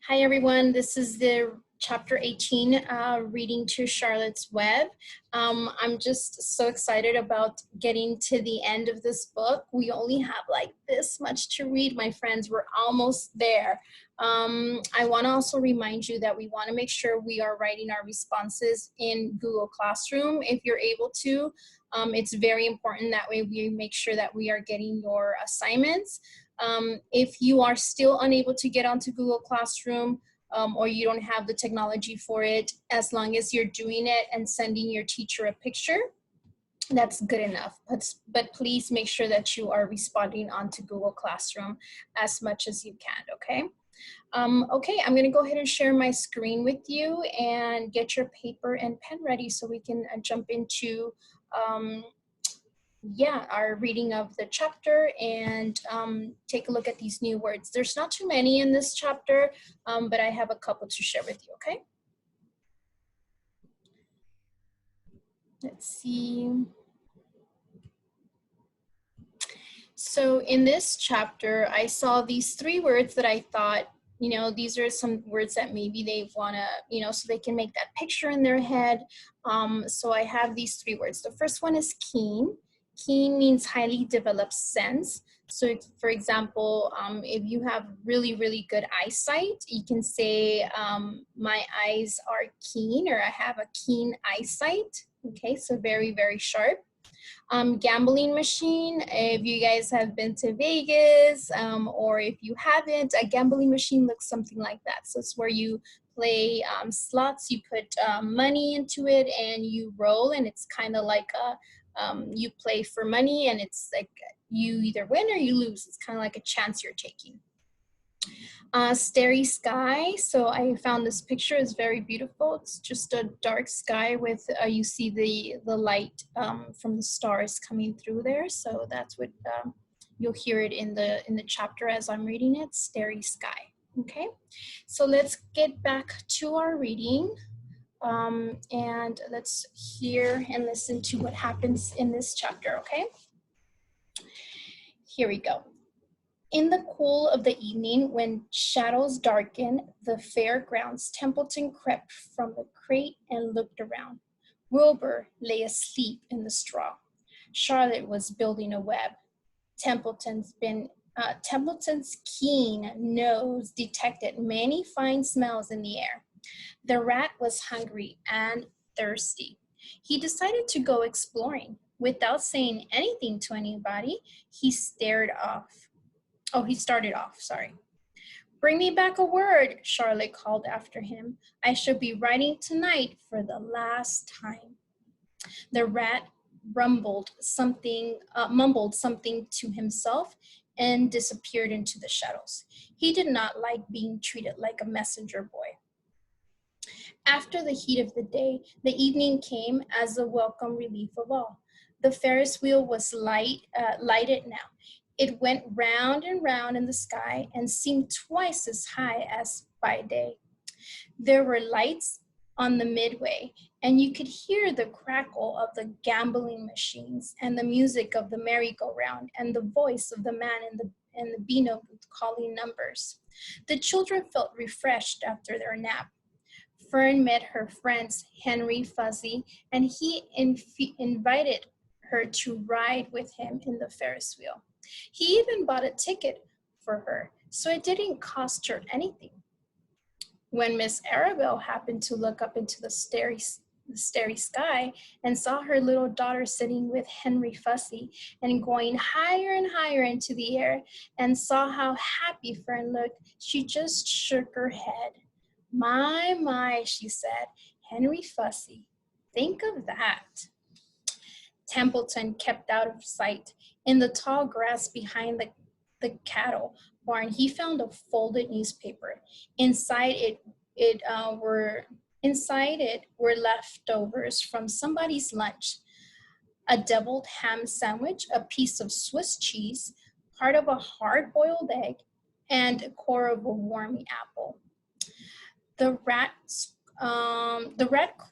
Hi, everyone. This is the chapter 18, reading to Charlotte's Web. I'm just so excited about getting to the end of this book. We only have like this much to read, my friends. We're almost there. I want to also remind you that we want to make sure we are writing our responses in Google Classroom if you're able to. It's very important that way we make sure that we are getting your assignments. If you are still unable to get onto Google Classroom or you don't have the technology for it, as long as you're doing it and sending your teacher a picture, that's good enough. But please make sure that you are responding onto Google Classroom as much as you can, okay? Okay, I'm gonna go ahead and share my screen with you and get your paper and pen ready so we can jump into our reading of the chapter and take a look at these new words. There's not too many in this chapter, but I have a couple to share with you, okay? Let's see. So in this chapter, I saw these three words that I thought, you know, these are some words that maybe they wanna, you know, so they can make that picture in their head. So I have these three words. The first one is keen. Keen means highly developed sense. So for example, if you have really, really good eyesight, you can say, my eyes are keen, or I have a keen eyesight. Okay, so very, very sharp. Gambling machine, if you guys have been to Vegas, or if you haven't, a gambling machine looks something like that. So it's where you play slots, you put money into it and you roll, and it's kind of like you play for money, and it's like you either win or you lose. It's kind of like a chance you're taking. Starry sky. So I found this picture is very beautiful. It's just a dark sky with you see the light from the stars coming through there. So that's what you'll hear it in the chapter as I'm reading it. Starry sky. Okay, so let's get back to our reading. And let's hear and listen to what happens in this chapter. Okay, here we go. In the cool of the evening, when shadows darkened the fairgrounds, Templeton crept from the crate and looked around. Wilbur lay asleep in the straw. Charlotte was building a web. Templeton's keen nose detected many fine smells in the air. The rat was hungry and thirsty. He decided to go exploring. Without saying anything to anybody, he started off, sorry. Bring me back a word, Charlotte called after him. I shall be writing tonight for the last time. The rat mumbled something to himself and disappeared into the shadows. He did not like being treated like a messenger boy. After the heat of the day, the evening came as a welcome relief of all. The Ferris wheel was lighted now. It went round and round in the sky and seemed twice as high as by day. There were lights on the midway, and you could hear the crackle of the gambling machines and the music of the merry-go-round and the voice of the man in the Beano booth calling numbers. The children felt refreshed after their nap. Fern met her friends Henry Fuzzy, and he invited her to ride with him in the Ferris wheel. He even bought a ticket for her, so it didn't cost her anything. When Miss Arabelle happened to look up into the starry sky and saw her little daughter sitting with Henry Fuzzy and going higher and higher into the air, and saw how happy Fern looked, she just shook her head. My, she said, Henry Fuzzy, think of that. Templeton kept out of sight. In the tall grass behind the cattle barn, he found a folded newspaper. Inside it were leftovers from somebody's lunch. A deviled ham sandwich, a piece of Swiss cheese, part of a hard-boiled egg, and a core of a warm apple. The rat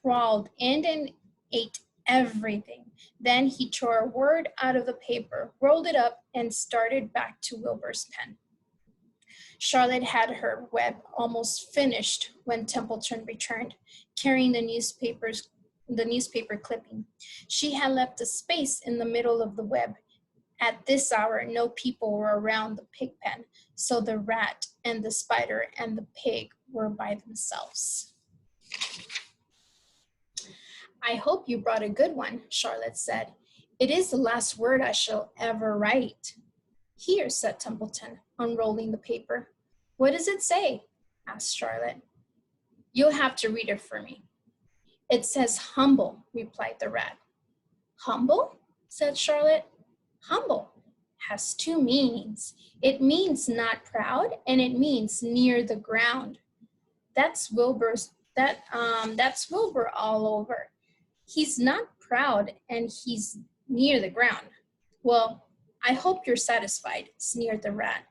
crawled in and ate everything. Then he tore a word out of the paper, rolled it up, and started back to Wilbur's pen. Charlotte had her web almost finished when Templeton returned, carrying the newspaper clipping. She had left a space in the middle of the web. At this hour, no people were around the pig pen, so the rat and the spider and the pig were by themselves. I hope you brought a good one, Charlotte said. It is the last word I shall ever write. Here, said Templeton, unrolling the paper. What does it say? Asked Charlotte. You'll have to read it for me. It says humble, replied the rat. Humble? Said Charlotte. Humble has two meanings. It means not proud, and it means near the ground. That's Wilbur all over. He's not proud, and he's near the ground. Well, I hope you're satisfied, sneered the rat.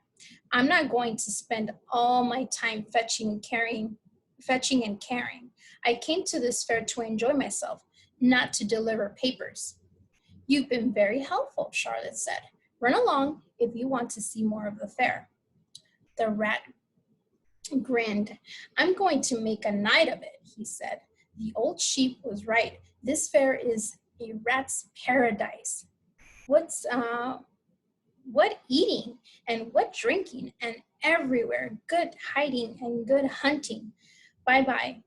I'm not going to spend all my time fetching and carrying. I came to this fair to enjoy myself, not to deliver papers. You've been very helpful, Charlotte said. Run along if you want to see more of the fair. The rat grinned. I'm going to make a night of it, he said. The old sheep was right. This fair is a rat's paradise. What eating and what drinking, and everywhere good hiding and good hunting. Bye-bye,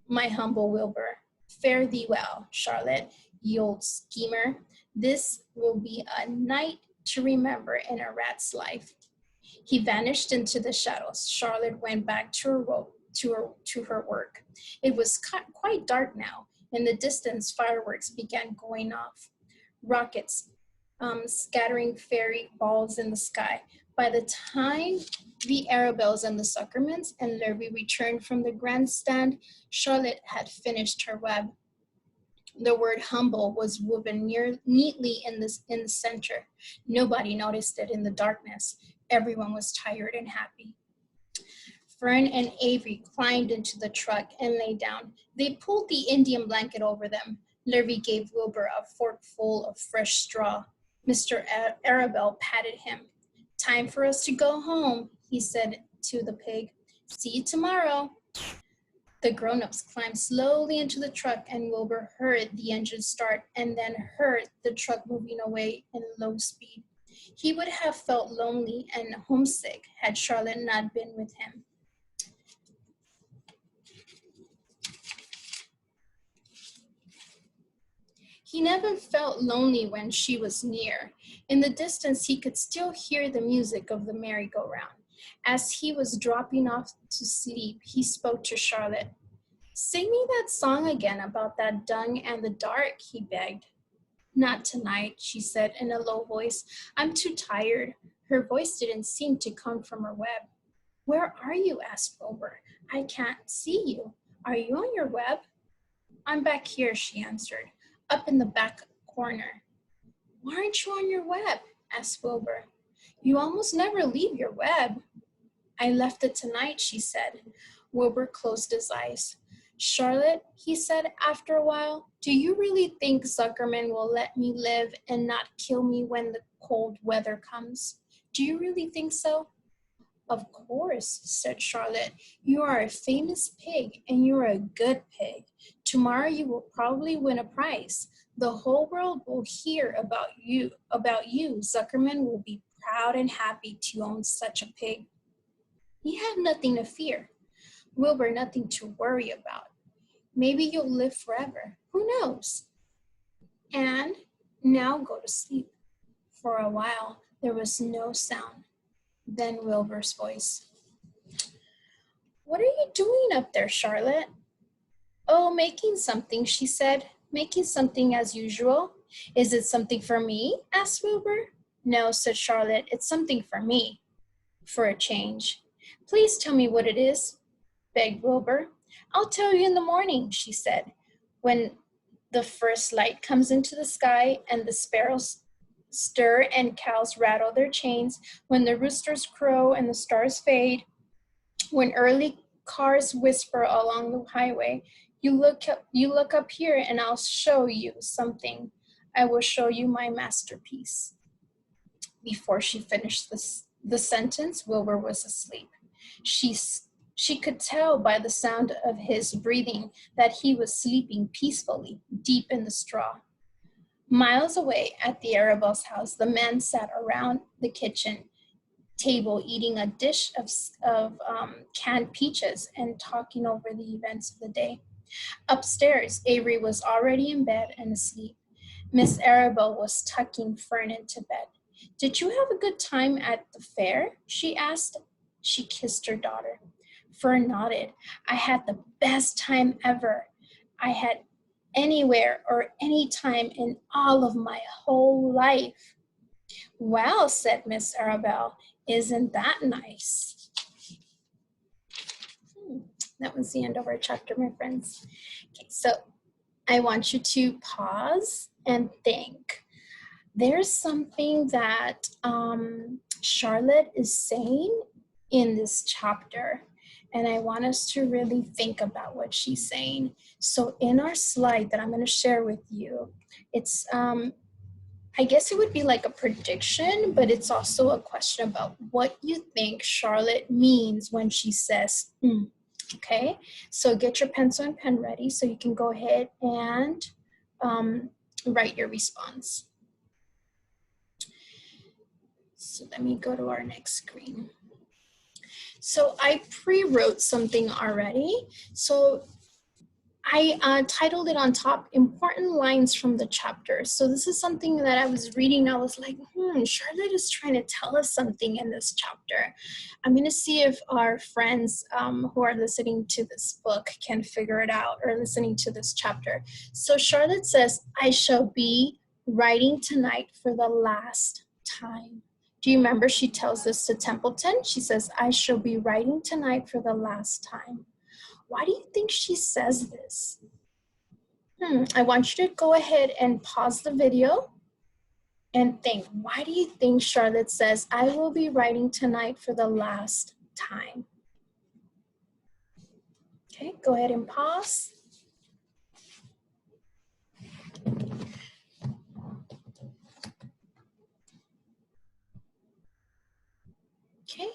my humble Wilbur. Fare thee well, Charlotte, ye old schemer. This will be a night to remember in a rat's life. He vanished into the shadows. Charlotte went back to her work. It was quite dark now. In the distance, fireworks began going off. Rockets scattering fairy balls in the sky. By the time the Arabelles and the Zuckermans and Lurvy returned from the grandstand, Charlotte had finished her web. The word humble was woven neatly in the center. Nobody noticed it in the darkness. Everyone was tired and happy. Fern and Avery climbed into the truck and lay down. They pulled the Indian blanket over them. Lurvy gave Wilbur a forkful of fresh straw. Mr. Arabelle patted him. Time for us to go home, he said to the pig. See you tomorrow. The grown-ups climbed slowly into the truck, and Wilbur heard the engine start and then heard the truck moving away in low speed. He would have felt lonely and homesick had Charlotte not been with him. He never felt lonely when she was near. In the distance, he could still hear the music of the merry-go-round. As he was dropping off to sleep, he spoke to Charlotte. Sing me that song again about that dung and the dark, he begged. Not tonight, she said in a low voice. I'm too tired. Her voice didn't seem to come from her web. Where are you? Asked Wilbur. I can't see you. Are you on your web? I'm back here, she answered, up in the back corner. Why aren't you on your web? Asked Wilbur. You almost never leave your web. I left it tonight, she said. Wilbur closed his eyes. Charlotte, he said after a while, do you really think Zuckerman will let me live and not kill me when the cold weather comes? Do you really think so? Of course, said Charlotte. You are a famous pig, and you're a good pig. Tomorrow you will probably win a prize. The whole world will hear about you. Zuckerman will be proud and happy to own such a pig. He had nothing to fear. Wilbur, nothing to worry about. Maybe you'll live forever. Who knows? And now go to sleep. For a while, there was no sound. Then Wilbur's voice. What are you doing up there, Charlotte? Oh, making something, she said. Making something as usual. Is it something for me? Asked Wilbur. No, said Charlotte. It's something for me. For a change. Please tell me what it is, begged Wilbur. I'll tell you in the morning, she said. When the first light comes into the sky and the sparrows stir and cows rattle their chains, when the roosters crow and the stars fade, when early cars whisper along the highway, you look up here and I'll show you something. I will show you my masterpiece. Before she finished the sentence, Wilbur was asleep. She could tell by the sound of his breathing that he was sleeping peacefully, deep in the straw. Miles away at the Arabelle's house, the men sat around the kitchen table eating a dish of canned peaches and talking over the events of the day. Upstairs, Avery was already in bed and asleep. Miss Arabelle was tucking Fern into bed. "Did you have a good time at the fair?" she asked. She kissed her daughter. Fern nodded. "I had the best time ever I had anywhere or any time in all of my whole life." "Well," said Miss Arabelle, "isn't that nice?" That was the end of our chapter, my friends. Okay, so I want you to pause and think. There's something that Charlotte is saying in this chapter, and I want us to really think about what she's saying. So in our slide that I'm going to share with you, it's I guess it would be like a prediction, but it's also a question about what you think Charlotte means when she says, okay? So get your pencil and pen ready so you can go ahead and write your response. So let me go to our next screen. So I pre-wrote something already. So I titled it on top, Important Lines from the Chapter. So this is something that I was reading. I was like, Charlotte is trying to tell us something in this chapter. I'm going to see if our friends who are listening to this book can figure it out or listening to this chapter. So Charlotte says, "I shall be writing tonight for the last time." Do you remember she tells this to Templeton? She says, "I shall be writing tonight for the last time." Why do you think she says this? I want you to go ahead and pause the video and think, why do you think Charlotte says, "I will be writing tonight for the last time"? Okay, go ahead and pause. Okay,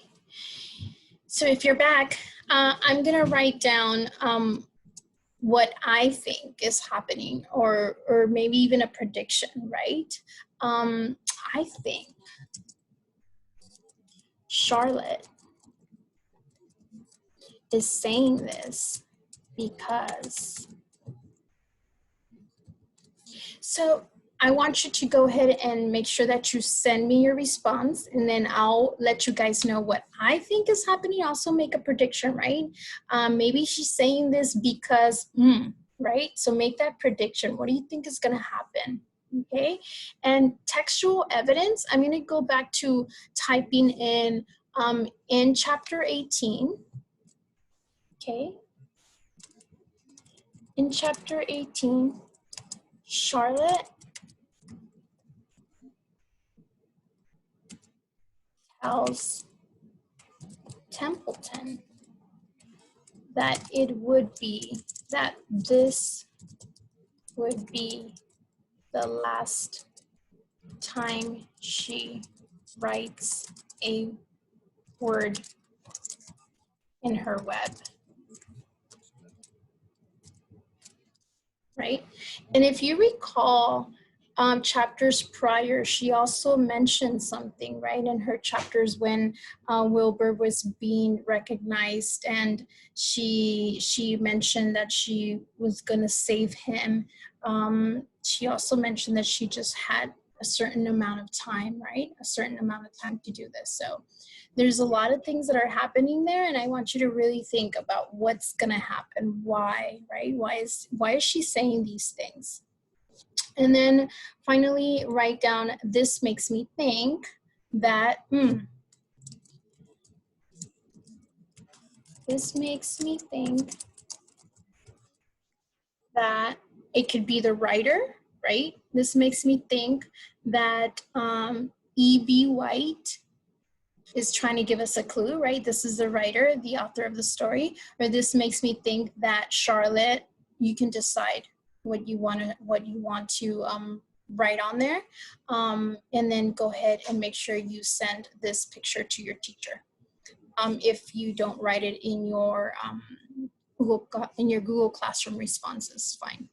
so if you're back, I'm gonna write down what I think is happening, or maybe even a prediction, right? I think Charlotte is saying this because, so I want you to go ahead and make sure that you send me your response, and then I'll let you guys know what I think is happening. Also make a prediction, right? Maybe she's saying this because, right? So make that prediction. What do you think is gonna happen? Okay, and textual evidence, I'm gonna go back to typing in chapter 18, okay? In chapter 18, Charlotte tells Templeton that this would be the last time she writes a word in her web, right? And if you recall, chapters prior, she also mentioned something, right, in her chapters when Wilbur was being recognized, and she mentioned that she was going to save him. She also mentioned that she just had a certain amount of time, right, a certain amount of time to do this. So there's a lot of things that are happening there, and I want you to really think about what's going to happen, why, right? Why is she saying these things? And then finally, write down, this makes me think that, this makes me think that it could be the writer, right? This makes me think that E.B. White is trying to give us a clue, right? This is the writer, the author of the story. Or this makes me think that Charlotte, you can decide what you want to write on there. And then go ahead and make sure you send this picture to your teacher. If you don't write it in your Google Classroom responses, fine.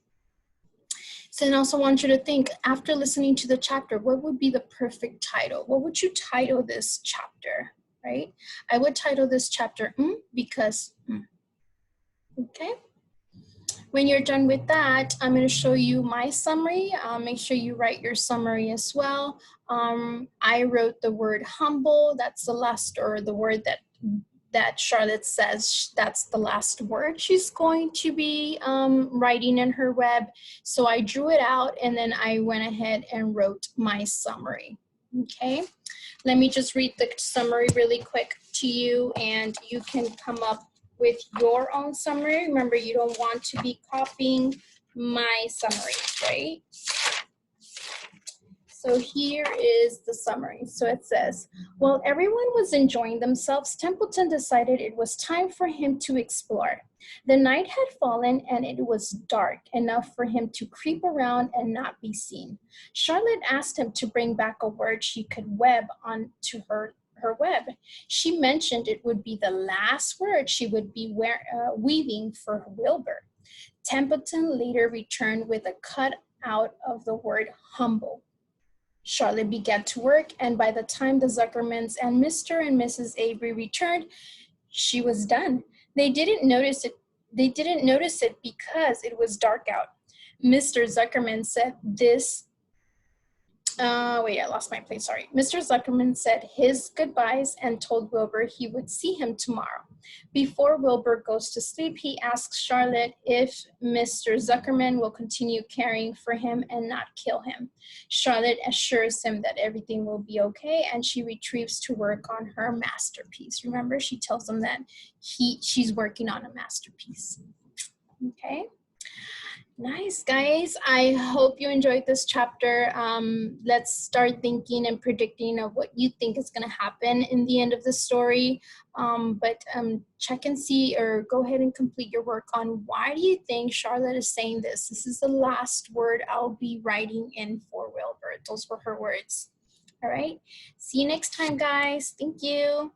So then I also want you to think, after listening to the chapter, what would be the perfect title? What would you title this chapter, right? I would title this chapter because, okay? When you're done with that, I'm going to show you my summary. Make sure you write your summary as well. I wrote the word humble. That's the last, or the word that Charlotte says that's the last word she's going to be writing in her web. So I drew it out, and then I went ahead and wrote my summary. Okay, let me just read the summary really quick to you, and you can come up with your own summary. Remember, you don't want to be copying my summary, right? So here is the summary. So it says, while everyone was enjoying themselves, Templeton decided it was time for him to explore. The night had fallen and it was dark enough for him to creep around and not be seen. Charlotte asked him to bring back a word she could web onto her web. She mentioned it would be the last word she would be weaving for Wilbur. Templeton later returned with a cut out of the word humble. Charlotte began to work, and by the time the Zuckermans and Mr. and Mrs. Avery returned, she was done. They didn't notice it because it was dark out. Mr. Zuckerman said I lost my place, sorry. Mr. Zuckerman said his goodbyes and told Wilbur he would see him tomorrow. Before Wilbur goes to sleep, he asks Charlotte if Mr. Zuckerman will continue caring for him and not kill him. Charlotte assures him that everything will be okay, and she retrieves to work on her masterpiece. Remember, she tells him that she's working on a masterpiece. Okay. Nice, guys. I hope you enjoyed this chapter. Let's start thinking and predicting of what you think is going to happen in the end of the story. But check and see, or go ahead and complete your work on why do you think Charlotte is saying this? This is the last word I'll be writing in for Wilbur. Those were her words. All right. See you next time, guys. Thank you.